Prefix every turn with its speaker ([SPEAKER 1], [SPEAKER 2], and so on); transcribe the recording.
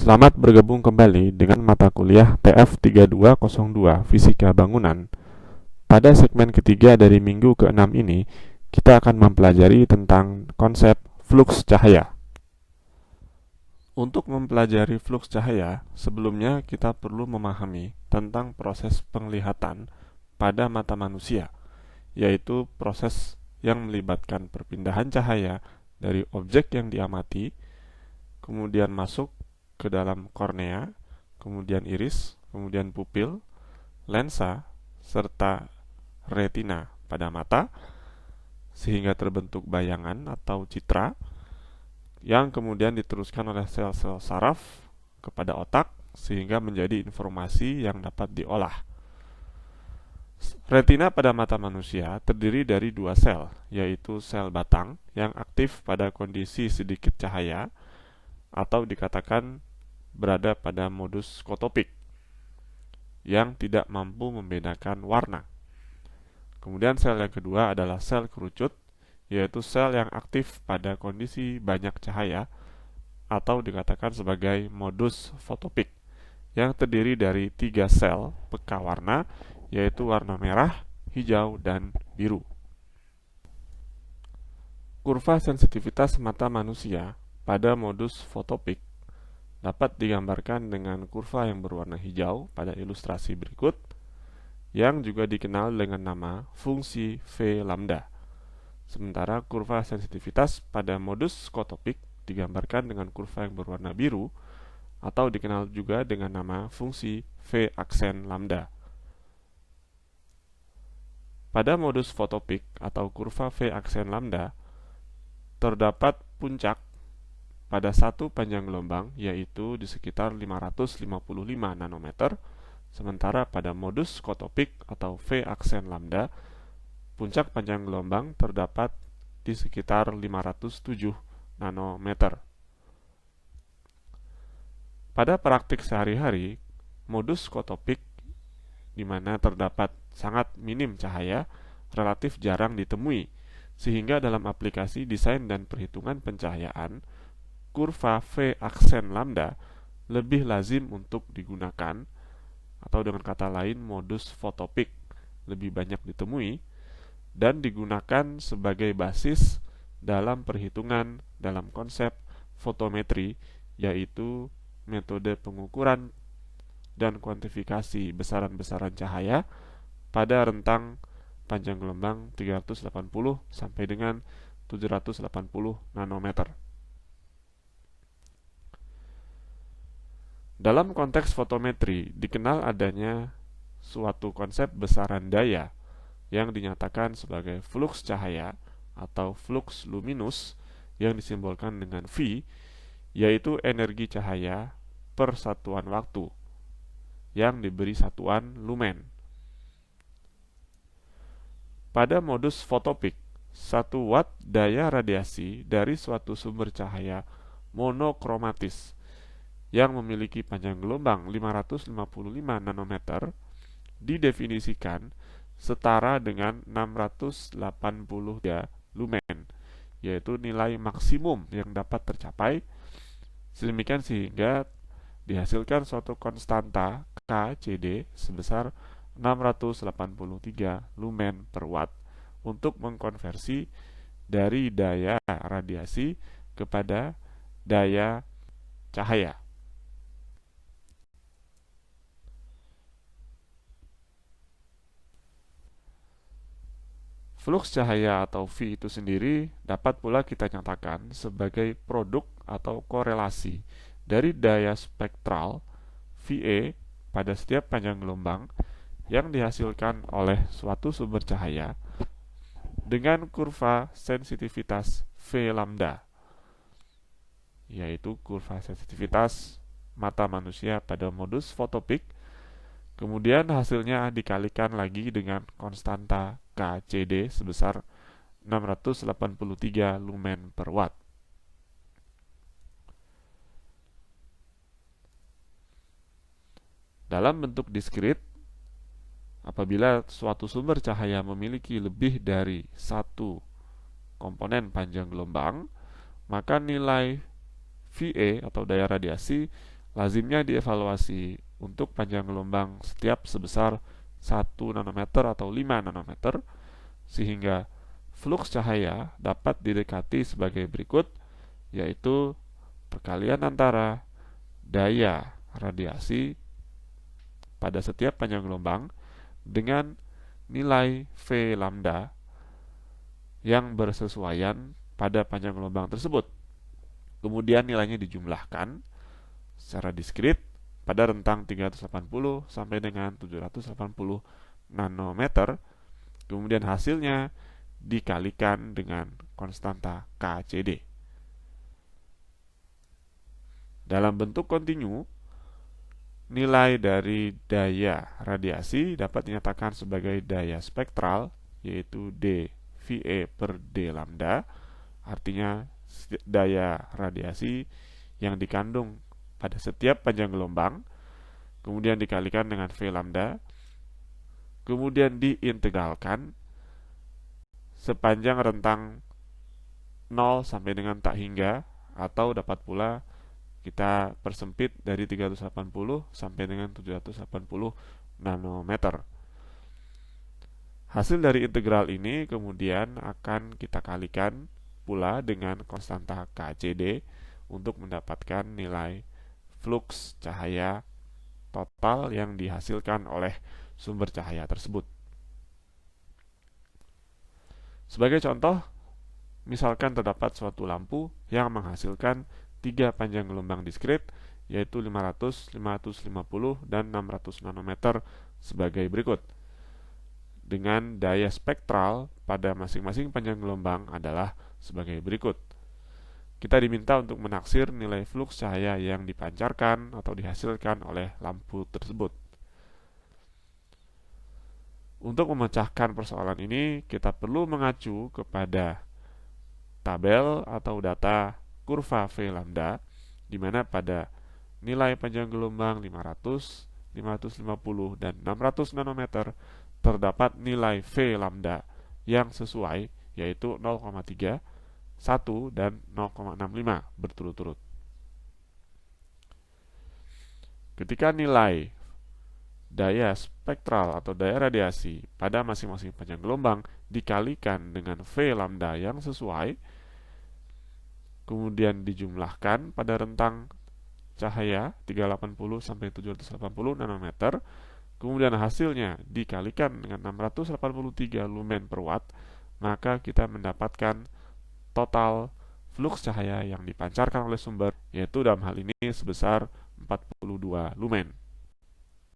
[SPEAKER 1] Selamat bergabung kembali dengan mata kuliah TF 3202 Fisika Bangunan. Pada segmen ketiga dari minggu ke-6 ini, kita akan mempelajari tentang konsep fluks cahaya. Untuk mempelajari fluks cahaya, sebelumnya kita perlu memahami tentang proses penglihatan pada mata manusia, yaitu proses yang melibatkan perpindahan cahaya dari objek yang diamati, kemudian masuk ke dalam kornea, kemudian iris, kemudian pupil, lensa, serta retina pada mata, sehingga terbentuk bayangan atau citra, yang kemudian diteruskan oleh sel-sel saraf kepada otak, sehingga menjadi informasi yang dapat diolah. Retina pada mata manusia terdiri dari dua sel, yaitu sel batang yang aktif pada kondisi sedikit cahaya, atau dikatakan berada pada modus fotopik yang tidak mampu membedakan warna. Kemudian sel yang kedua adalah sel kerucut, yaitu sel yang aktif pada kondisi banyak cahaya atau dikatakan sebagai modus fotopik yang terdiri dari tiga sel peka warna, yaitu warna merah, hijau, dan biru. Kurva sensitivitas mata manusia pada modus fotopik dapat digambarkan dengan kurva yang berwarna hijau pada ilustrasi berikut, yang juga dikenal dengan nama fungsi V lambda. Sementara kurva sensitivitas pada modus skotopik digambarkan dengan kurva yang berwarna biru, atau dikenal juga dengan nama fungsi V aksen lambda. Pada modus fotopik atau kurva V aksen lambda, terdapat puncak pada satu panjang gelombang, yaitu di sekitar 555 nanometer, sementara pada modus skotopik atau V aksen lambda, puncak panjang gelombang terdapat di sekitar 507 nanometer. Pada praktik sehari-hari, modus skotopik, di mana terdapat sangat minim cahaya, relatif jarang ditemui, sehingga dalam aplikasi desain dan perhitungan pencahayaan, kurva V aksen lambda lebih lazim untuk digunakan, atau dengan kata lain modus fotopik lebih banyak ditemui dan digunakan sebagai basis dalam perhitungan dalam konsep fotometri, yaitu metode pengukuran dan kuantifikasi besaran-besaran cahaya pada rentang panjang gelombang 380 sampai dengan 780 nanometer. Dalam konteks fotometri, dikenal adanya suatu konsep besaran daya yang dinyatakan sebagai fluks cahaya atau fluks luminus yang disimbolkan dengan V, yaitu energi cahaya per satuan waktu yang diberi satuan lumen. Pada modus fotopik, 1 watt daya radiasi dari suatu sumber cahaya monokromatis yang memiliki panjang gelombang 555 nanometer didefinisikan setara dengan 683 lumen, yaitu nilai maksimum yang dapat tercapai, sedemikian sehingga dihasilkan suatu konstanta KCD sebesar 683 lumen per watt untuk mengkonversi dari daya radiasi kepada daya cahaya. Fluks cahaya atau V itu sendiri dapat pula kita nyatakan sebagai produk atau korelasi dari daya spektral VA pada setiap panjang gelombang yang dihasilkan oleh suatu sumber cahaya dengan kurva sensitivitas V lambda, yaitu kurva sensitivitas mata manusia pada modus fotopik. Kemudian hasilnya dikalikan lagi dengan konstanta KCD sebesar 683 lumen per watt. Dalam bentuk diskrit, apabila suatu sumber cahaya memiliki lebih dari satu komponen panjang gelombang, maka nilai VA atau daya radiasi lazimnya dievaluasi untuk panjang gelombang setiap sebesar 1 nanometer atau 5 nanometer, sehingga fluks cahaya dapat didekati sebagai berikut, yaitu perkalian antara daya radiasi pada setiap panjang gelombang dengan nilai V lambda yang bersesuaian pada panjang gelombang tersebut. Kemudian nilainya dijumlahkan secara diskrit pada rentang 380 sampai dengan 780 nanometer. Kemudian hasilnya dikalikan dengan konstanta KCD. Dalam bentuk kontinu, nilai dari daya radiasi dapat dinyatakan sebagai daya spektral, yaitu dVA per D lambda, artinya daya radiasi yang dikandung pada setiap panjang gelombang, kemudian dikalikan dengan V lambda, kemudian diintegralkan sepanjang rentang 0 sampai dengan tak hingga, atau dapat pula kita persempit dari 380 sampai dengan 780 nanometer. Hasil dari integral ini kemudian akan kita kalikan pula dengan konstanta KCD untuk mendapatkan nilai fluks cahaya total yang dihasilkan oleh sumber cahaya tersebut. Sebagai contoh, misalkan terdapat suatu lampu yang menghasilkan 3 panjang gelombang diskrit, yaitu 500, 550, dan 600 nanometer sebagai berikut. Dengan daya spektral pada masing-masing panjang gelombang adalah sebagai berikut. Kita diminta untuk menaksir nilai fluks cahaya yang dipancarkan atau dihasilkan oleh lampu tersebut. Untuk memecahkan persoalan ini, kita perlu mengacu kepada tabel atau data kurva V lambda, di mana pada nilai panjang gelombang 500, 550, dan 600 nanometer terdapat nilai V lambda yang sesuai, yaitu 0,3, 1, dan 0,65 berturut-turut. Ketika nilai daya spektral atau daya radiasi pada masing-masing panjang gelombang dikalikan dengan V lambda yang sesuai, kemudian dijumlahkan pada rentang cahaya 380 sampai 780 nanometer, kemudian hasilnya dikalikan dengan 683 lumen per watt, maka kita mendapatkan total fluks cahaya yang dipancarkan oleh sumber, yaitu dalam hal ini sebesar 42 lumen.